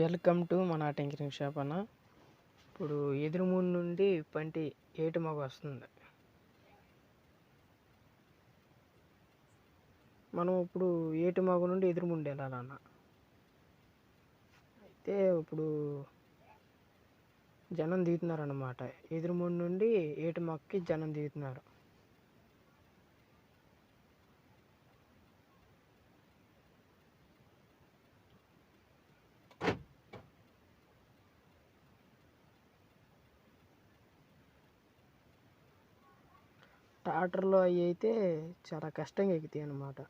Welcome to మన tinkering shop అన్న. ఇప్పుడు ఎదురుమూడి నుండి పంటి ఏటి మగ వస్తుంది. మనం ఇప్పుడు ఏటి మగ నుండి ఎదురుముండి వెళ్ళాలన్న. అయితే ఇప్పుడు జనం దిగుతున్నారు అన్నమాట. ఎదురుముండి నుండి ఏటి మగకి జనం దిగుతున్నారు. ట్రాక్టర్లో అవి అయితే చాలా కష్టంగా ఎక్కుతాయి అన్నమాట.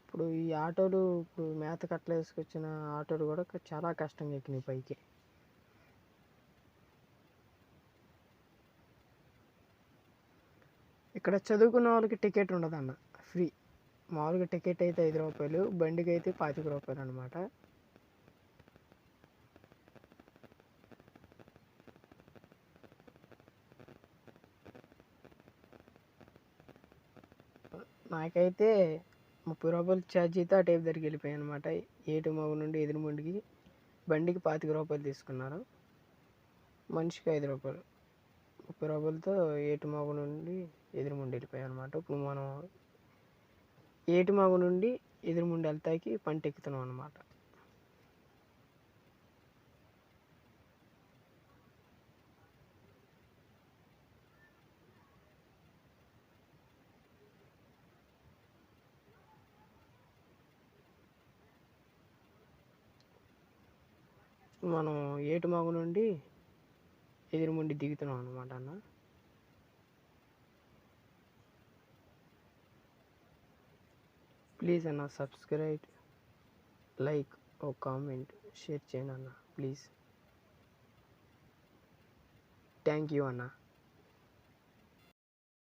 ఇప్పుడు ఈ ఆటోలు ఇప్పుడు మేత కట్టలు వేసుకొచ్చిన ఆటోలు కూడా చాలా కష్టంగా ఎక్కినాయి పైకి. ఇక్కడ చదువుకున్న వాళ్ళకి టికెట్ ఉండదన్న, ఫ్రీ. మామూలుగా టికెట్ అయితే 5 రూపాయలు, బండికి అయితే 25 రూపాయలు అనమాట. నాకైతే 30 రూపాయలు ఛార్జీతో ఆ టైప్ దగ్గరికి వెళ్ళిపోయాయి అనమాట. ఏటి మగ నుండి ఎదురుముండికి బండికి 25 రూపాయలు తీసుకున్నారు, మనిషికి 5 రూపాయలు. 30 రూపాయలతో ఏటి మగ నుండి ఎదురుముండి వెళ్ళిపోయాయి అనమాట. ఇప్పుడు మనం ఏటి మగ నుండి ఎదురుముండి వెళ్తాకి పంట ఎక్కుతున్నాం అనమాట. మనం ఏటి మగ నుండి ఎదురుముండి దిగుతున్నాం అనమాట అన్న. ప్లీజ్ అన్న, సబ్స్క్రైబ్, లైక్, ఓ కామెంట్, షేర్ చేయండి అన్న ప్లీజ్. థ్యాంక్ యూ అన్న.